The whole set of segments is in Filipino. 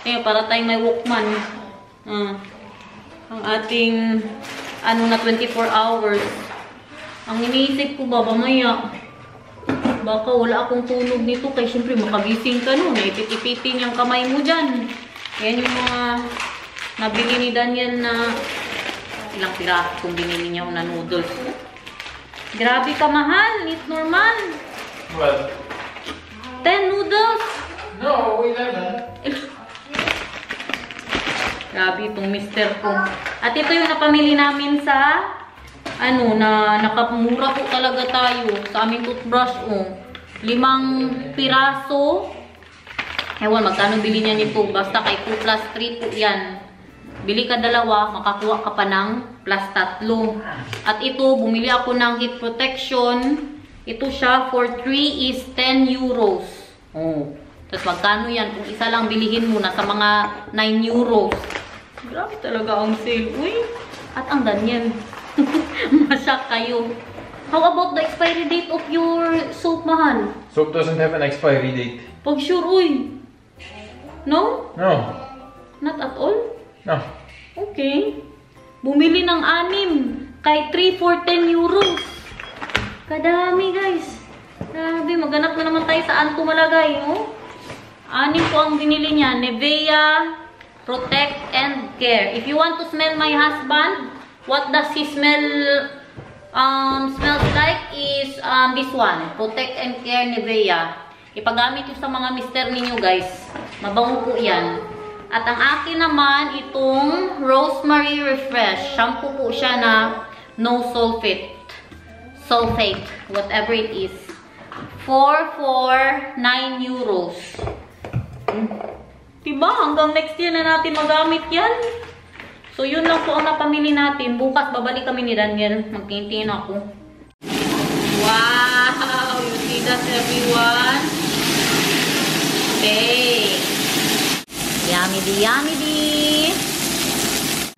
Eh, para tayong may Walkman. Ang ating, ano na 24 hours. Ang iniisip ko ba, mamaya, baka wala akong tunog nito. Kaya syempre, makagising ka no. Naipit-ipitin yung kamay mo dyan. Yan yung mga nabili ni Daniel na ilang piraso kung binili niya na noodles. Grabe ka, mahal. It's normal. What? 10 noodles. No, 11. Grabe itong mister ko. At ito yung napamili namin sa ano, na nakamura po talaga tayo sa aming toothbrush. 5 piraso. Ewan, magkano bili niya nito? Basta kay 2 plus 3 po yan. Bili ka 2, makakuha ka pa ng plus 3. At ito, bumili ako ng heat protection. Ito siya, for 3 is 10 euros. Tapos magkano yan? Kung isa lang bilihin mo, nasa mga 9 euros. Grabe talaga ang sale. Uy, at ang Daniel. Masyak kayo. How about the expiry date of your soap, mahal? Soap doesn't have an expiry date. Pag sure, uy. No? No. Not at all? No. Okay. Bumili ng 6. Kay 3 for 10 euros. Kadami, guys. Grabe, maghanap na naman tayo saan ito malagay, oh. 6 po ang binili niya. Nivea, Protect and Care. If you want to smell my husband, what does he smells like is this one. Protect and Care Nivea. Ipagamit yung sa mga mister ninyo, guys. Mabango po yan. At ang akin naman, itong Rosemary Refresh. Shampoo po siya na no sulfate. Sulfate. Whatever it is. 4 for 9 euros. Diba? Hanggang next year na natin magamit yan. So, yun lang po ang napamili natin. Bukas, babalik kami ni Daniel. Magtingin ako. Wow! You see that, everyone? Okay. Yummy di, yummy di.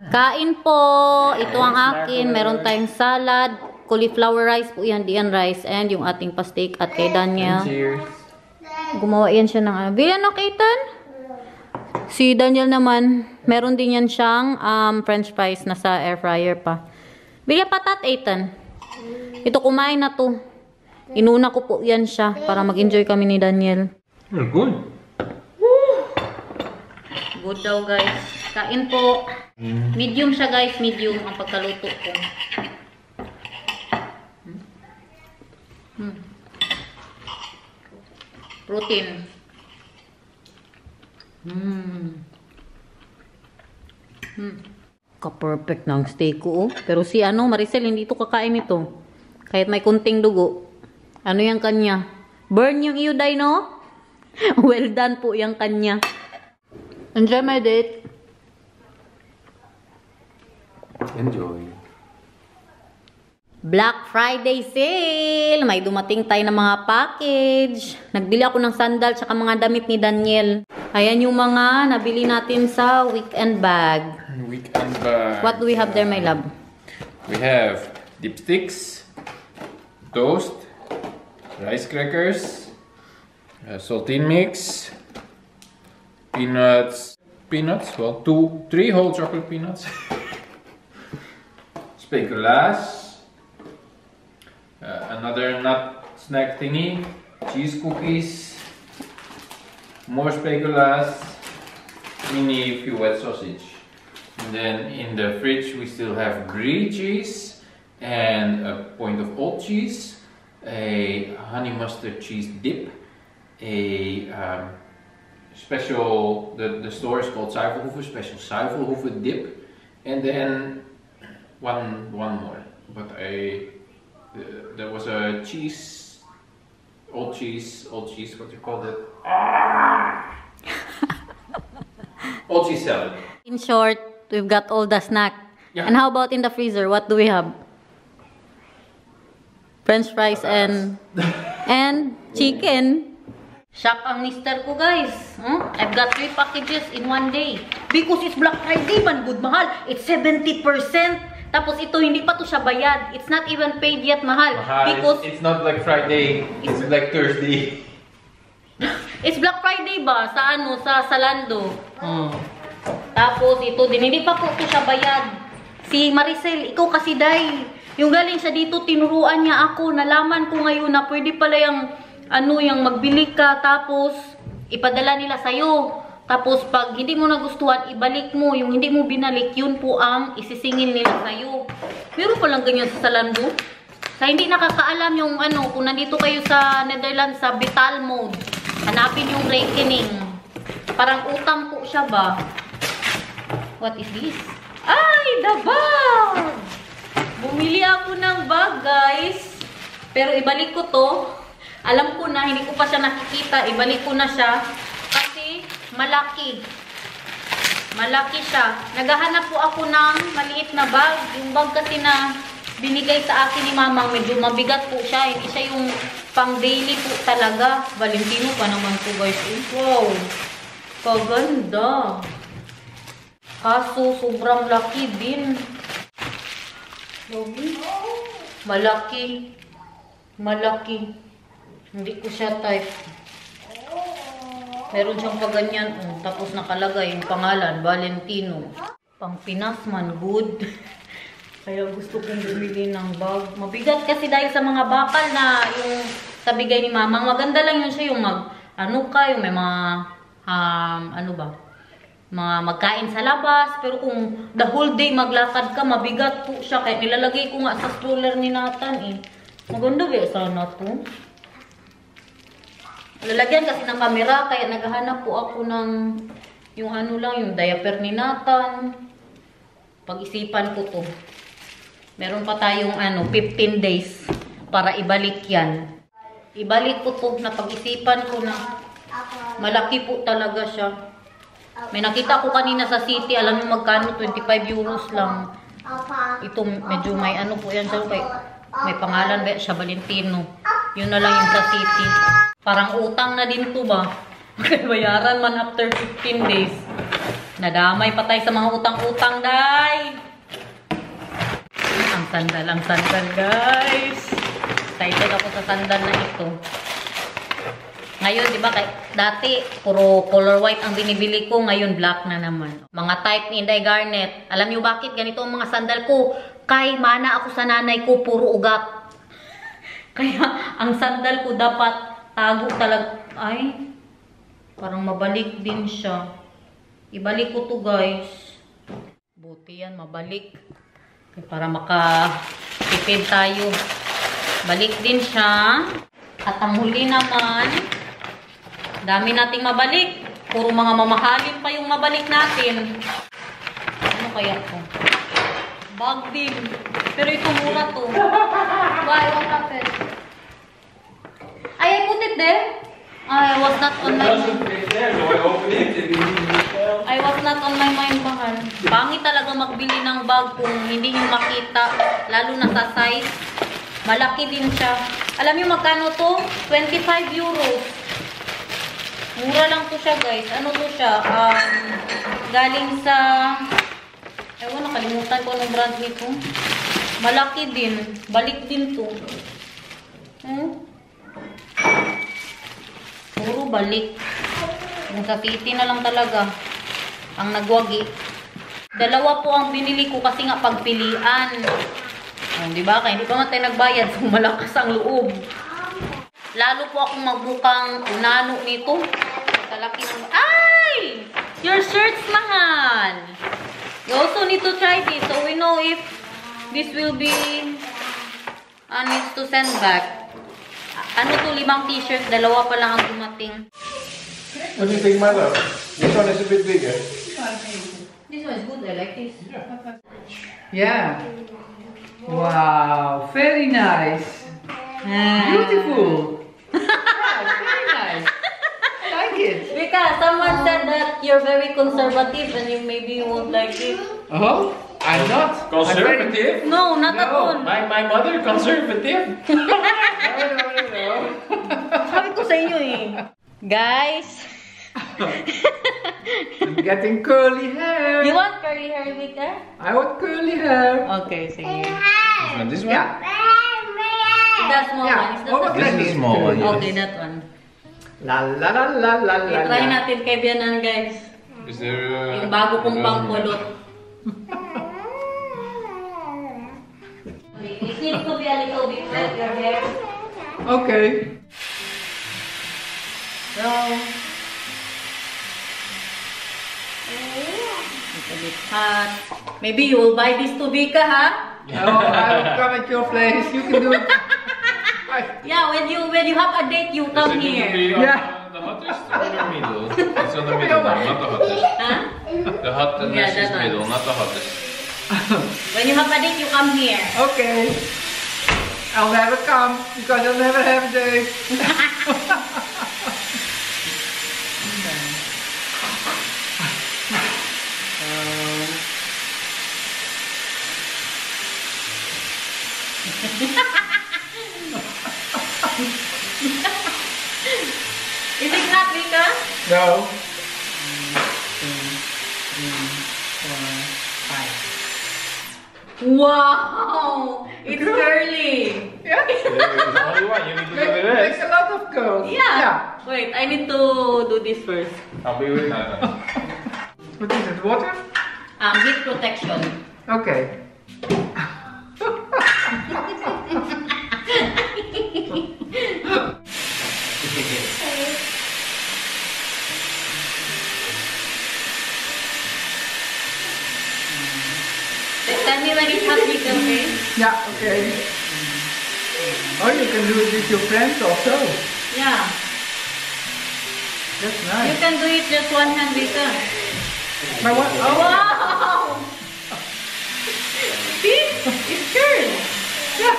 Kain po. Ito ang akin. Meron tayong salad. Cauliflower rice po yan. Diyan rice. And yung ating pastik. At kay Daniel. Cheers. Gumawa yan siya ng ano. Bilan no, Kaitan? Si Daniel naman, meron din yan siyang french fries na sa air fryer pa. Bila patat, Ethan. Ito, kumain na to. Inuna ko po yan siya para mag-enjoy kami ni Daniel. Good. Good daw, guys. Kain po. Medium siya, guys. Medium ang pagkaluto ko. Protein. Ka-perfect ng steak ko, oh. Pero si ano, Maricel, hindi ito kakain ito. Kahit may kunting dugo. Ano yung kanya? Burn yung iuday, no? Well done po yung kanya. Enjoy my date. Enjoy. Black Friday sale! May dumating tayo ng mga package. Nagbili ako ng sandal tsaka mga damit ni Daniel. Ayan yung mga nabili natin sa weekend bag. Weekend bag. What do we have there, my love? We have dipsticks, toast, rice crackers, saltine mix, peanuts, well, 3 whole chocolate peanuts, speculoos, another nut snack thingy, cheese cookies, more speculoos, mini few wet sausage. And then in the fridge we still have grilled cheese and a point of oat cheese, a honey mustard cheese dip, a special, the store is called Zuivelhoeven, special Zuivelhoeven dip, and then one more, but there was a cheese, old cheese, what you call it? Old cheese salad. In short, we've got all the snack. Yeah. And how about in the freezer? What do we have? French fries and chicken. Shock ang mister ko, guys. I've got 3 packages in one day. Because it's Black Friday, man. Good, mahal. It's 70%. Tapos ito, hindi pa to siya bayad. It's not even paid yet, mahal. Because it's not Black Friday. It's Black Thursday. It's Black Friday ba? Sa ano? Sa Zalando. Oh. Tapos ito din, hindi pa po ito siya bayad. Si Maricel, ikaw kasi day. Yung galing siya dito, tinuruan niya ako. Nalaman ko ngayon na pwede pala yung, yung magbili ka. Tapos, ipadala nila sa'yo. Tapos, pag hindi mo nagustuhan, ibalik mo. Yung hindi mo binalik, yun po ang isisingin nila sa'yo. Meron palang ganyan sa Zalando. Sa hindi nakakaalam yung kung nandito kayo sa Netherlands sa Vital Mode, hanapin yung reckoning. Parang utang po siya ba? What is this? Ay, the bag! Bumili ako ng bag, guys. Pero ibalik ko to. Alam ko na, hindi ko pa siya nakikita. Ibalik ko na siya. Kasi malaki. Malaki siya. Naghahanap po ako ng maliit na bag. Yung bag kasi na binigay sa akin ni Mama, medyo mabigat po siya. Hindi siya yung pang daily po talaga. Valentino pa naman po, guys. Wow. Kaganda. Kaso, sobrang laki din. Malaki. Malaki. Hindi ko siya type. Meron siyang paganyan. Tapos nakalagay yung pangalan, Valentino. Pang Pinas man, good. Kaya gusto kong bumili ng bag. Mabigat kasi dahil sa mga bakal na yung sa bigay ni Mama. Maganda lang yun siya yung yung may mga, mga magkain sa labas. Pero kung the whole day maglakad ka, mabigat po siya. Kaya nilalagay ko nga sa stroller ni Nathan eh. Maganda ba sana to? Lalagyan kasi ng camera, kaya naghahanap po ako ng yung yung diaper ni Nathan. Pag-isipan ko to. Meron pa tayong 15 days para ibalik yan. Ibalik ko to na pag-isipan ko na malaki po talaga siya. May nakita ko kanina sa city, alam mo magkano? 25 euros lang. Ito medyo may po yan siya. May pangalan ba siya, Valentino. Yun na lang yung sa city. Parang utang na din to ba? Bayaran man after 15 days. Nadamay pa tayo sa mga utang-utang, day. Ang sandal, guys. Excited ako sa sandal na ito. Ngayon, di ba, dati, puro color white ang binibili ko. Ngayon, black na naman. Mga type ni Inday Garnet. Alam niyo bakit ganito ang mga sandal ko? Kay mana ako sa nanay ko, puro ugat. Kaya, ang sandal ko dapat tago talaga. Ay, parang mabalik din siya. Ibalik ko to, guys. Buti yan, mabalik. Para makatipid tayo. Balik din siya. At ang huli naman, dami nating mabalik. Puro mga mamahalin pa yung mabalik natin. Ano kaya to? Bag din. Pero ito mura to. Why? What happened? I put it there. I was not on my mind. I was not on my mind, mahal. Pangit talaga magbili ng bag kung hindi nyo makita. Lalo na sa size. Malaki din siya. Alam niyo magkano to? 25 euros. Mura lang to siya, guys. Ano to siya? Galing sa... Ewan, nakalimutan ko anong brand nito. Malaki din. Balik din to. Puro balik. Yung sa city na lang talaga. Ang nagwagi. Dalawa po ang binili ko kasi nga pagpilian. Diba? Kaya hindi pa man tayo nagbayad. So malakas ang loob. Lalo po akong magbukang unano nito. Kalaki ng... Ay! Your shirts, mahal! You also need to try this. So we know if this will be needs to send back. Ano to, 5 t-shirts. Dalawa pa lang ang dumating. What do you think, my love? This one is a bit bigger. This one is good. I like this. Yeah. Wow, very nice. Beautiful. Yeah, very nice. I like it. Because someone said that you're very conservative and maybe you won't like it. Oh, I'm not. Conservative? No, not at all. My mother conservative? No. Sabi ko sa inyo eh. Guys. I'm getting curly hair. You want curly hair, Victor? I want curly hair. Okay, sige. This one? Yeah. That small Yeah, one. Is that almost This like is this. a small one, yes. Okay, that one. La la la la la la. I-try la. natin kay Bianan, guys. Is there Yung bago kong pangkulot. It needs to be a little bit wet, your hair. Okay. So, It's a bit hot. Maybe you will buy this to Vika, ha? no, I will come at your place. You can do it. Yeah, when you have a date, you come here. Yeah. The hottest or the middle? It's on the middle now, not the hottest. Huh? The hotness Yeah, is that one. middle, not the hottest. When you have a date, you come here. Okay. I'll never come because I'll never have a date. Is it hot, Vika? No. 1, 2, 3, 4, 5. Wow! It's curly. Yeah. There's only one, you need to do the Makes rest. a lot of curls. Yeah. Wait, I need to do this first. I'll be with Nathan. What is it? Water? Heat protection. Okay. Tell me when it's hot, Vika, okay? Yeah, okay. Or you can do it with your friends also. Yeah. That's You nice. can do it just one hand, Vika. My one, oh, Wow! See? It's curled. yeah.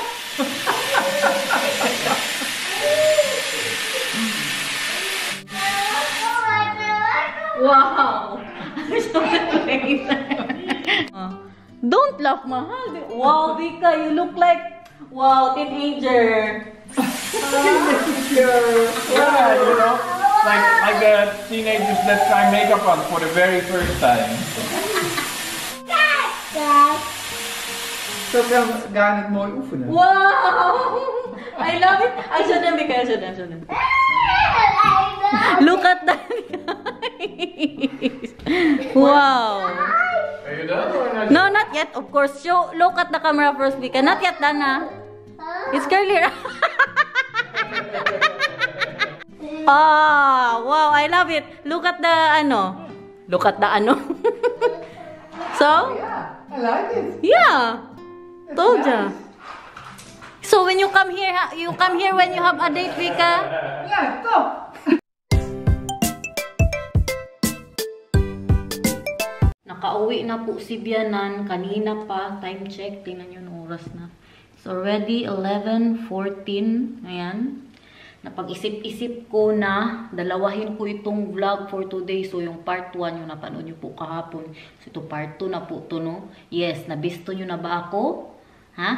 Wow! I'm so amazed. Don't laugh, mahal. Wow, Vika, you look like, wow, teenager. Yeah, you know, like the teenagers that try makeup on for the very first time. Zo gaan het mooi oefenen. Wow! I love it. I show them, Vika, I show them. Look at that, guys. Wow. Are you done or not? No, not yet, of course. Look at the camera first, Vika. Not yet done, ha? It's curly. Ah, wow, I love it. Look at the ano. Look at the ano. So, Yeah, I like it. yeah. That's Told ya. nice. So when you come here, you come here when you have a date, Vika. Yeah, top. Nakauwi na po si Bianan. Kanina pa. Time check. Tingnan nyo yung oras na. It's already 11:14. Ayan. Napag-isip-isip ko na dalawahin ko itong vlog for today. So, yung part 1 yung napanood nyo po kahapon. So, ito part 2 na po ito, no? Yes, nabisto nyo na ba ako? Ha?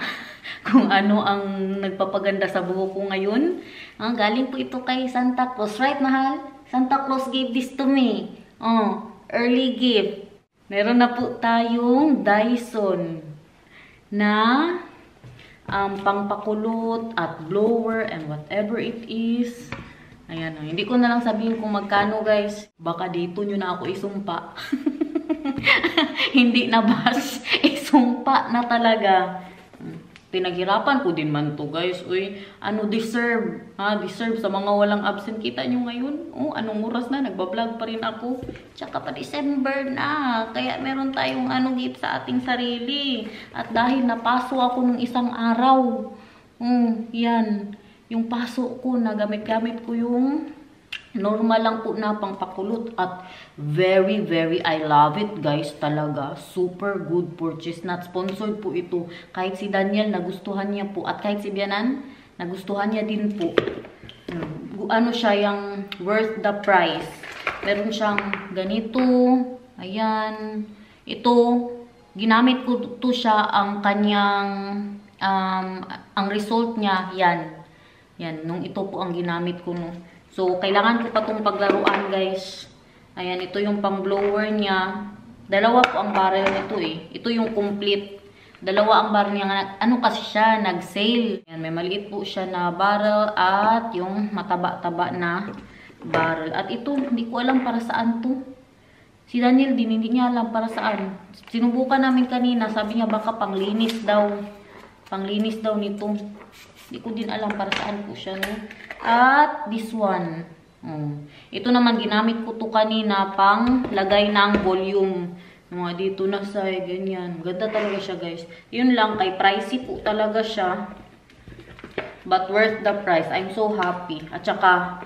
Kung ano ang nagpapaganda sa buhok ko ngayon? Galing po ito kay Santa Claus. Right, mahal? Santa Claus gave this to me. Oh, early gift. Meron na po tayong Dyson na pangpakulot at blower and whatever it is. Ayan, hindi ko na lang sabihin kung magkano, guys. Baka dito nyo na ako isumpa. Hindi na bas. Isumpa na talaga. Pinaghirapan ko din man to, guys. Uy, deserve. Deserve sa mga walang absent. Kita nyo ngayon? Anong oras na? Nagbablog pa rin ako. Tsaka pa December na. Kaya meron tayong gift sa ating sarili. At dahil napaso ako nung isang araw. Yan. Yung paso ko, nagamit-gamit ko yung normal lang po na pangpakulot. At very, very, I love it, guys. Talaga. Super good purchase. Not sponsored po ito. Kahit si Daniel, nagustuhan niya po. At kahit si Bianan, nagustuhan niya din po. Ano siya, yung worth the price. Meron siyang ganito. Ayan. Ito, ginamit ko to siya ang kanyang, ang result niya, yan. Yan, nung ito po ang ginamit ko, no. So, kailangan ko pa itong paglaruan, guys. Ayan, ito yung pang-blower niya. Dalawa po ang barrel nito, eh. Ito yung complete. Dalawa ang barrel niya. Ano kasi siya? Nag-sale. Ayan, may maliit po siya na barrel at yung mataba-taba na barrel. At ito, hindi ko alam para saan to. Si Daniel din, hindi niya alam para saan. Sinubukan namin kanina, sabi niya baka panglinis daw. Panglinis daw nito. Hindi ko din alam para saan po siya, no? At this one. Ito naman, ginamit ko to kanina pang lagay ng volume. Mga dito na sa ganyan. Ganda talaga siya, guys. Yun lang, kay pricey po talaga siya. But worth the price. I'm so happy. At saka,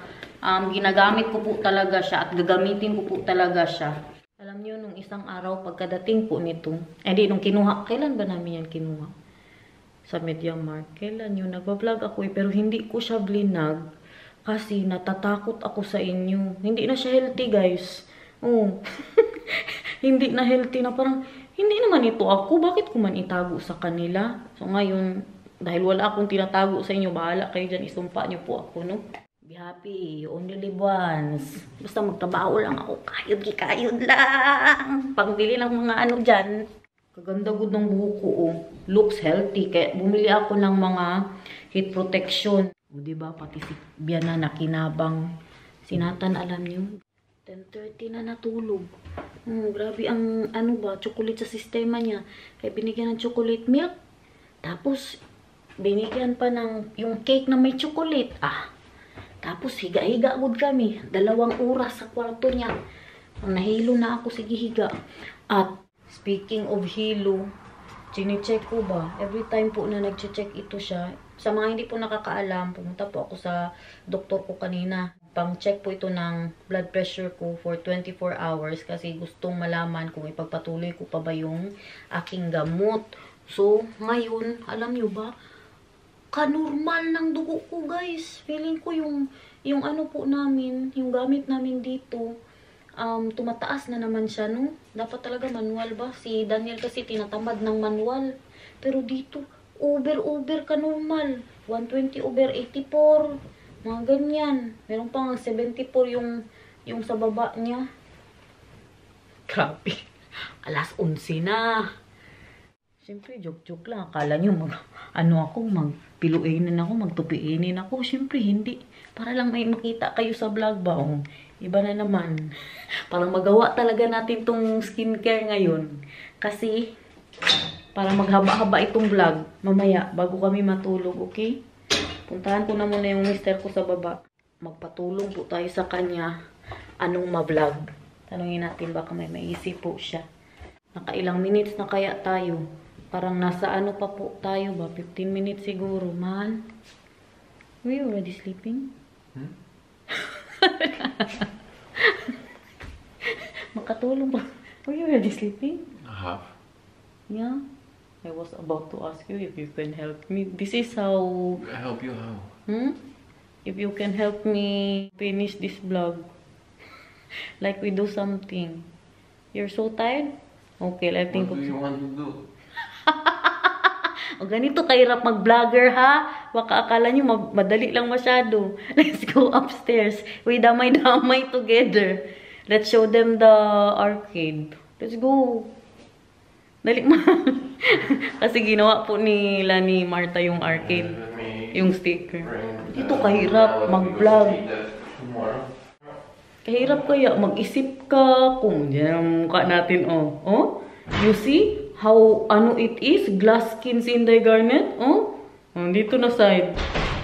ginagamit ko po talaga siya at gagamitin ko po talaga siya. Alam niyo, nung isang araw, pagkadating po nito, nung kinuha, kailan ba namin yan kinuha? Sa MediaMarkt. Kailan yun? Nagpa-vlog ako pero hindi ko siya blinag kasi natatakot ako sa inyo. Hindi na siya healthy, guys. Hindi na healthy na parang, hindi naman ito ako. Bakit ko man itago sa kanila? So ngayon, dahil wala akong tinatago sa inyo, bahala kayo dyan, isumpa niyo po ako, no? Be happy, you only live once. Basta magtrabaho lang ako, kayod lang. Pangbili ng mga ano dyan. Kaganda gud ng buhok ko, looks healthy. Kaya bumili ako ng mga heat protection. O diba, pati si Biana na kinabang. Sinatan, alam niyo, 10:30 na natulog. Grabe ang chocolate sa sistema niya. Kaya binigyan ng chocolate milk. Tapos, binigyan pa ng yung cake na may chocolate. Tapos higa-higa gud kami. 2 oras sa kwarto niya. Nahilo na ako, sige higa. At speaking of hilo, chine-check ko ba? Every time po na nag-check ito siya. Sa mga hindi po nakakaalam, pumunta po ako sa doktor ko kanina. Pang-check po ito ng blood pressure ko for 24 hours kasi gustong malaman kung ipagpatuloy ko pa ba yung aking gamot. So, ngayon, alam nyo ba, kanormal ng dugo ko, guys. Feeling ko yung ano po namin, yung gamit namin dito, tumataas na naman siya, no? Dapat talaga manual ba? Si Daniel kasi tinatamad ng manual. Pero dito, over kanormal. 120/84. Mga ganyan. Meron pang 74 yung sa baba niya. Grabe. Alas 11 na. Siyempre, joke-joke lang. Akala nyo, magpiluinin ako, magtupiinin ako. Siyempre, hindi. Para lang may makita kayo sa vlog ba? Iba na naman. Parang magawa talaga natin tong skincare ngayon. Kasi, para maghaba-haba itong vlog, mamaya, bago kami matulog, okay? Puntahan ko na muna yung mister ko sa baba. Magpatulong po tayo sa kanya. Anong ma-vlog? Tanungin natin, baka may maisip po siya. Nakailang minutes na kaya tayo? Parang nasa ano pa po tayo ba? 15 minutes siguro, man. Were you already sleeping? Makatulong ba? Were you already sleeping? I have. Yeah. I was about to ask you if you can help me. This is how... I help you how? If you can help me finish this vlog. Like we do something. You're so tired? Okay, I think... What do you want to do? O ganito kahirap mag-vlogger, ha? Baka akala nyo madali lang masyado. Let's go upstairs. We damay-damay together. Let's show them the arcade. Let's go. Dali mo. Kasi ginawa po nila ni Marta yung arcade. Yung sticker. Dito kahirap mag-vlog. Kahirap kaya mag-isip ka kung yan ang mukha natin, oh. You see? How, it is, glass skin si Inday Garnet, dito na side.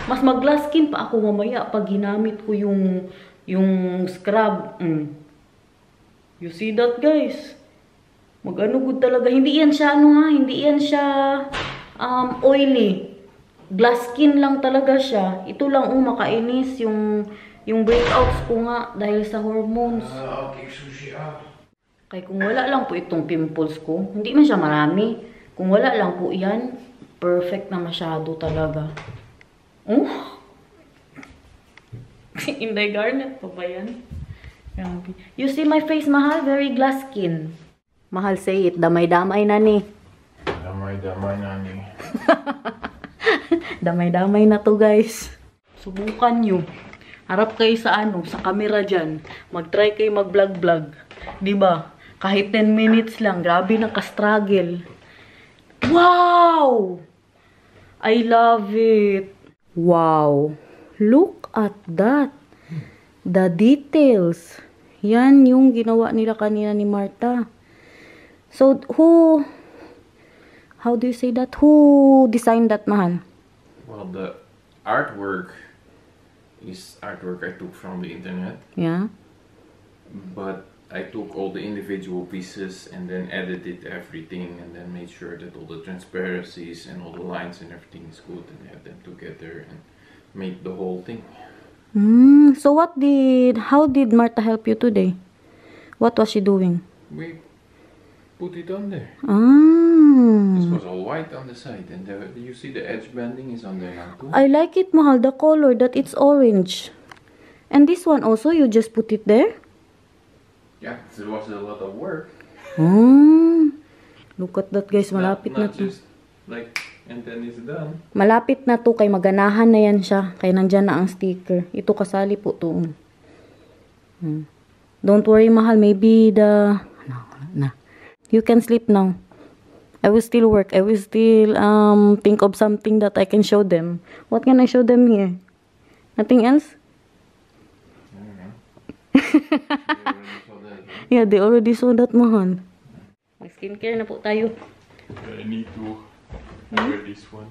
Mas mag-glass skin pa ako mamaya pag ginamit ko yung scrub. You see that, guys? Mag-ano good talaga. Hindi yan siya, hindi yan siya oily. Glass skin lang talaga siya. Ito lang, makainis yung breakouts ko nga dahil sa hormones. I'll take sushi out. Kaya kung wala lang po itong pimples ko, hindi man siya marami. Kung wala lang po yan, perfect na masyado talaga. Si Inday Garnet pa ba yan? You see my face, mahal? Very glass skin. Mahal, say it. Damay-damay na ni. Damay-damay na ni. Damay-damay na to, guys. Subukan nyo. Harap kayo sa sa camera dyan. Mag-try kayo mag-vlog-vlog. Diba? Kahit 10 minutes lang. Grabe naka-struggle. Wow! I love it. Wow. Look at that. The details. Yan yung ginawa nila kanina ni Martha. So, how do you say that? Who designed that, mahal? Well, the artwork is artwork I took from the internet. Yeah. But I took all the individual pieces and then edited everything and then made sure that all the transparencies and all the lines and everything is good and add them together and made the whole thing. So how did Martha help you today? What was she doing? We put it on there. This was all white on the side and you see the edge banding is on there now too. I like it, mahal, the color that it's orange. And this one also, you just put it there? Yeah, it was a lot of work. Look at that, guys. Malapit na not to. just like, and then it's done. Malapit na to, kay maganahan na yan siya. Kay nandyan na ang sticker. Ito kasali po to. Don't worry, mahal. Maybe No. You can sleep now. I will still work. I will still think of something that I can show them. What can I show them here? Nothing else? Yeah, they already saw that, mahal. Mag-skincare na po tayo. I need to wear this one.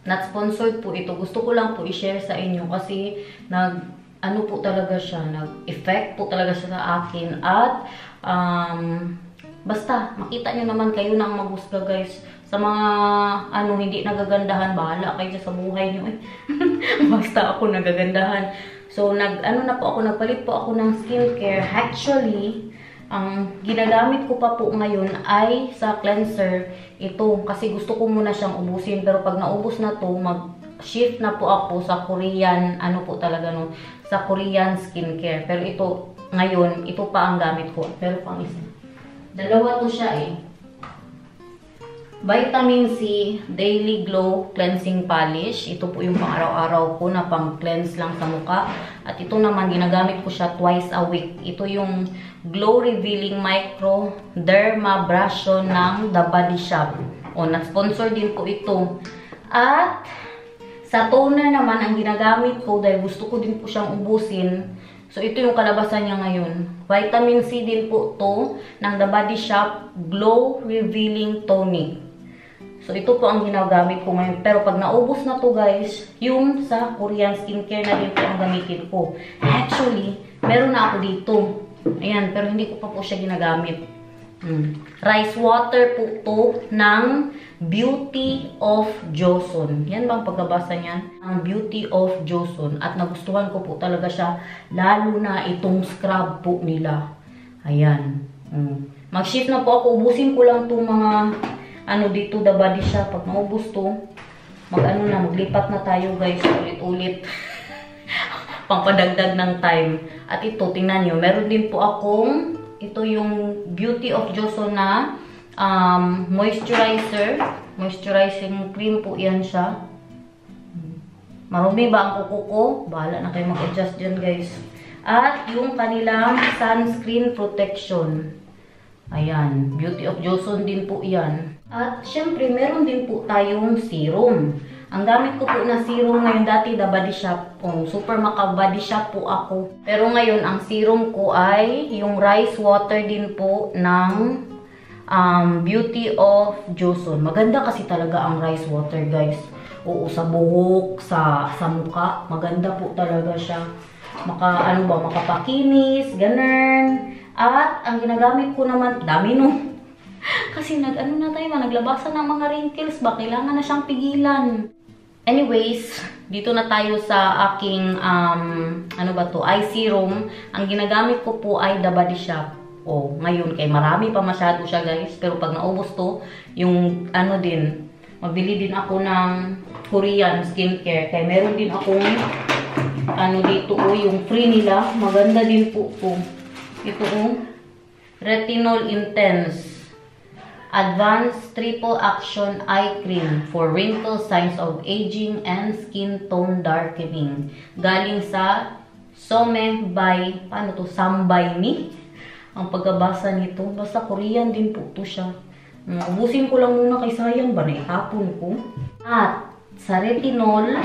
Not sponsored po ito. Gusto ko lang po i-share sa inyo kasi ano po talaga siya, nag-effect po talaga siya sa akin at basta makita nyo naman kayo ng maghusga, guys. Sa mga hindi nagagandahan, bahala kayo sa buhay nyo. Basta ako nagagandahan. So nagpalit po ako ng skincare. Actually, ang ginagamit ko pa po ngayon ay sa cleanser ito kasi gusto ko muna siyang ubusin, pero pag naubos na to, mag-shift na po ako sa Korean, sa Korean skincare. Pero ito ngayon, ito pa ang gamit ko. Pero pang isa. Dalawa to siya eh. Vitamin C Daily Glow Cleansing Polish. Ito po yung pang araw-araw ko na pang cleanse lang sa mukha. At ito naman, ginagamit ko siya twice a week. Ito yung Glow Revealing Micro Dermabrasion ng The Body Shop. Na-sponsor din po ito. At sa toner naman, ang ginagamit ko dahil gusto ko din po siyang ubusin. So, ito yung kalabasan niya ngayon. Vitamin C din po to ng The Body Shop Glow Revealing Tonic. So, ito po ang ginagamit ko ngayon. Pero pag naubos na to, guys, yung sa Korean skincare na din po ang gamitin ko. Actually, meron na ako dito. Ayan, pero hindi ko pa po siya ginagamit. Rice water po to ng Beauty of Joseon. Yan bang pagkabasa niyan? Ang Beauty of Joseon. At nagustuhan ko po talaga siya. Lalo na itong scrub po nila. Ayan. Mag-shift na po ako. Ubusin ko lang itong mga dito, The Body Shop. Pag naubos to, maglipat na tayo, guys. Ulit-ulit. Pangpadagdag ng time. At ito, tingnan nyo. Meron din po akong ito yung Beauty of Joseon na moisturizing cream po yan siya. Marumi ba ang kuko ko? Bahala na kayo mag-adjust dyan, guys. At yung kanilang sunscreen protection. Ayan, Beauty of Joseon din po yan. At syempre, meron din po tayong serum. Ang gamit ko po na serum ngayon, dati The Body Shop. Super Maka Body Shop po ako. Pero ngayon, ang serum ko ay yung rice water din po ng Beauty of Joseon. Maganda kasi talaga ang rice water, guys. Oo, sa buhok, sa mukha. Maganda po talaga siya. Makapakinis, ganun. At ang ginagamit ko naman, dami no. Kasi naglabasan ng mga wrinkles ba? Kailangan na siyang pigilan. Anyways, dito na tayo sa aking, eye serum. Ang ginagamit ko po ay The Body Shop. Ngayon, kay marami pa masyado siya, guys. Pero pag naubos to, yung mabili din ako ng Korean skincare. Kaya meron din akong, dito, yung free nila. Maganda din po po. Ito, Retinol Intense Advanced Triple Action Eye Cream for Wrinkle Signs of Aging and Skin Tone Darkening. Galing sa Some by, Sambay ni? Ang pagkabasa nito. Basta Korean din po to siya. Ubusin ko lang muna kay sayang ba na ihapon ko. At sa retinol,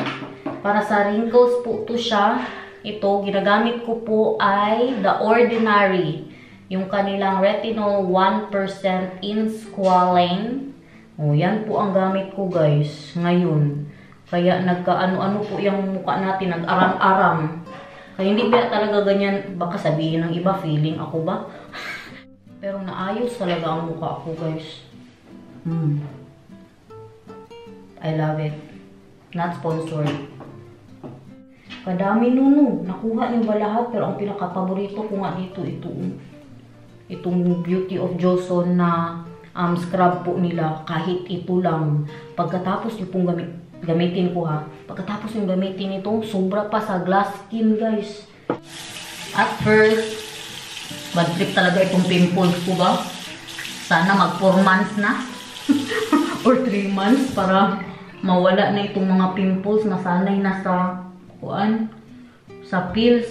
para sa wrinkles po to siya. Ito, ginagamit ko po ay The Ordinary. Yung kanilang retinol 1% in squalane. O, yan po ang gamit ko guys, ngayon. Kaya nagka-ano-ano po yung mukha natin, nag-aram-aram. Kaya hindi ba talaga ganyan, baka sabihin ng iba, feeling ako ba? Pero naayos talaga ang mukha ko guys. I love it. Not sponsored. Kadami nuno. Nakuha niyo ba lahat? Pero ang pinaka-paborito ko nga dito, itong Beauty of Joseon na scrub po nila. Kahit ito lang. Pagkatapos yung pong gamitin ko ha. Pagkatapos yung gamitin ito, sobra pa sa glass skin guys. At first, bad trip talaga itong pimples ko ba? Sana mag 4 months na. Or 3 months para mawala na itong mga pimples. Nasanay na sa pills.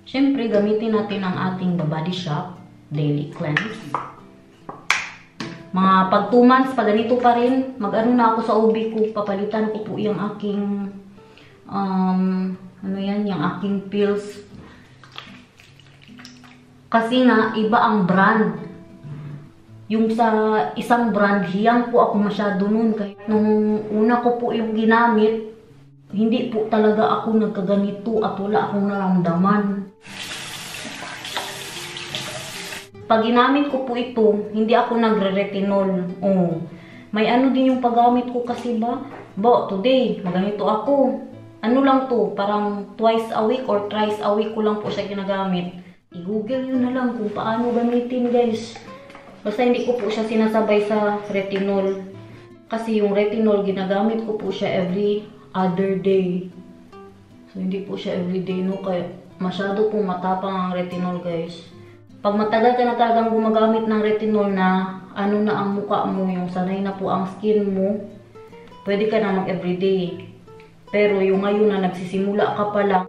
Siyempre, gamitin natin ang ating The Body Shop Daily Cleanse. Mga pag 2 months, pag ganito pa rin, mag-ano na ako sa ubi ko, papalitan ko po yung aking, yung aking pills. Kasi nga, iba ang brand. Yung sa isang brand, hiyang po ako masyado nun. Kahit nung una ko po yung ginamit, hindi po talaga ako nagkaganito at wala akong naramdaman. Pag ginamit ko po ito, hindi ako nagre-retinol. May ano din yung paggamit ko kasi ba? Today, maganito ako. Ano lang to, parang twice a week or thrice a week ko lang po siya ginagamit. I-google yun na lang kung paano gamitin guys. Basta hindi ko po siya sinasabay sa retinol. Kasi yung retinol, ginagamit ko po siya every other day. So, hindi po siya everyday, no? Kaya masyado pong matapang ang retinol guys. Pag matagal ka na talagang gumagamit ng retinol na ano na ang mukha mo, yung sanay na po ang skin mo, pwede ka na mag-everyday. Pero yung ngayon na nagsisimula ka pa lang,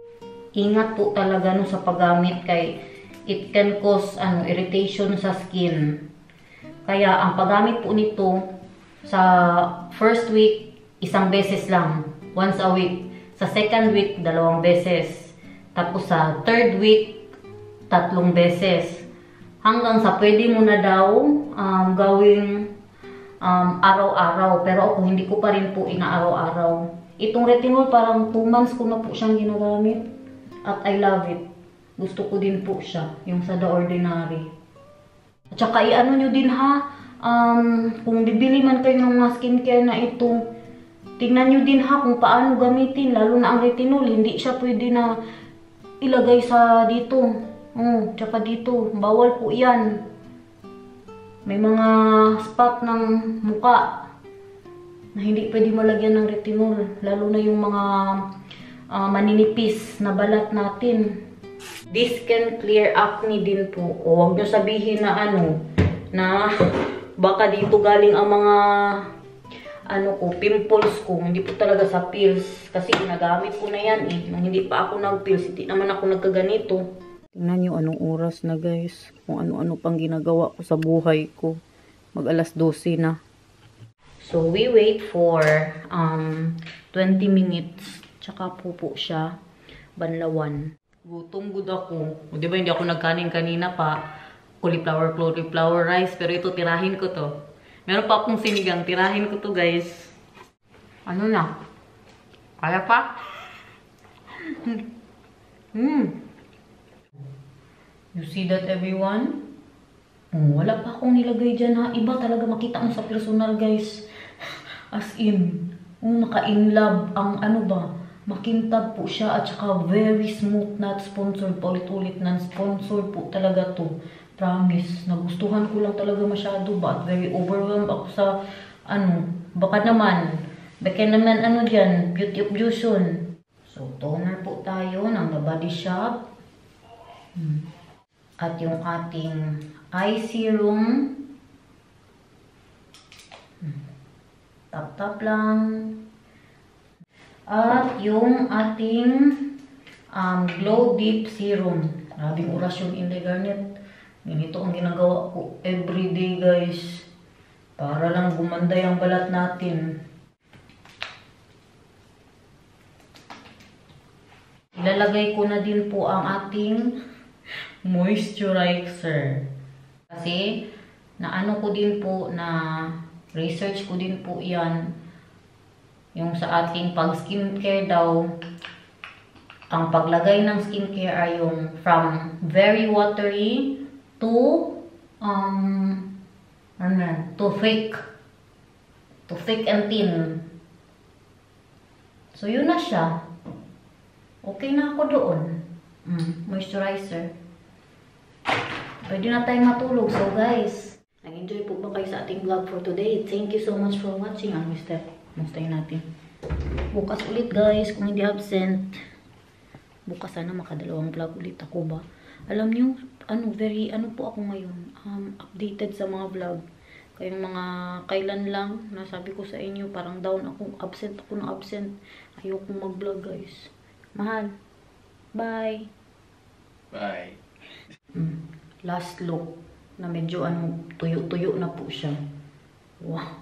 ingat po talaga no sa paggamit kay it can cause irritation sa skin. Kaya ang paggamit po nito sa first week, 1 beses lang, once a week. Sa second week, 2 beses. Tapos sa third week, 3 beses. Hanggang sa pwede mo na daw gawing araw-araw. Pero ako hindi ko pa rin po ina-araw-araw. Itong retinol parang 2 months ko na po siyang ginagamit. At I love it. Gusto ko din po siya. Yung sa The Ordinary. At saka i-ano nyo din ha. Kung bibili man kayo ng mga skincare na ito, tingnan nyo din ha kung paano gamitin. Lalo na ang retinol. Hindi siya pwede na ilagay sa dito. Tsaka dito, bawal po yan. May mga spot ng muka na hindi pwede malagyan ng retinol. Lalo na yung mga maninipis na balat natin. This can clear acne din po. Huwag nyo sabihin na na baka dito galing ang mga pimples ko. Hindi po talaga sa pills. Kasi ginagamit ko na yan Nung hindi pa ako nag-pills, hindi naman ako nagkaganito. Tingnan nyo anong oras na guys. Kung ano-ano pang ginagawa ko sa buhay ko. Mag 12:00 na. So we wait for 20 minutes. Tsaka po siya banlawan. Gutom gud ako. Di ba hindi ako nagkanin kanina pa. Cauliflower rice. Pero ito tirahin ko to. Meron pa akong sinigang. Tirahin ko to guys. Ano na? Kaya pa? You see that everyone? Wala pa akong nilagay dyan ha. Iba talaga makita mo sa personal guys. As in, maka-inlove ang makintab po siya at saka very smooth, not sponsored, paulit-ulit, non-sponsored po talaga to. Promise, nagustuhan ko lang talaga masyado ba at very overwhelmed ako sa baka naman dyan, Beauty of Joseon. So, toner po tayo ng The Body Shop. At yung ating eye serum. Tap-tap lang. At yung ating Glow Deep Serum. Maraming orasyon in the garnet. Ganito ang ginagawa ko everyday guys. Para lang gumanda yung balat natin. ilalagay ko na din po ang ating moisturizer. Kasi, naano ko din po na research ko din po yan. Yung sa ating pag skincare daw, ang paglagay ng skincare ay yung from very watery to to thick and thin. So yun na siya. Okay na ako doon. Moisturizer. Pwede na tayong matulog. So guys, nag-enjoy po ba kayo sa ating vlog for today? Thank you so much for watching. Mustahin natin. Bukas ulit guys, kung hindi absent. Bukas sana makadalawang vlog ulit ako ba. Alam niyo, ano po ako ngayon, updated sa mga vlog. Kayong mga kailan lang, nasabi ko sa inyo, parang down ako, absent. Ayokong mag-vlog guys. Mahal. Bye. Bye. Last look na medyo tuyo-tuyo na po siya. Wow.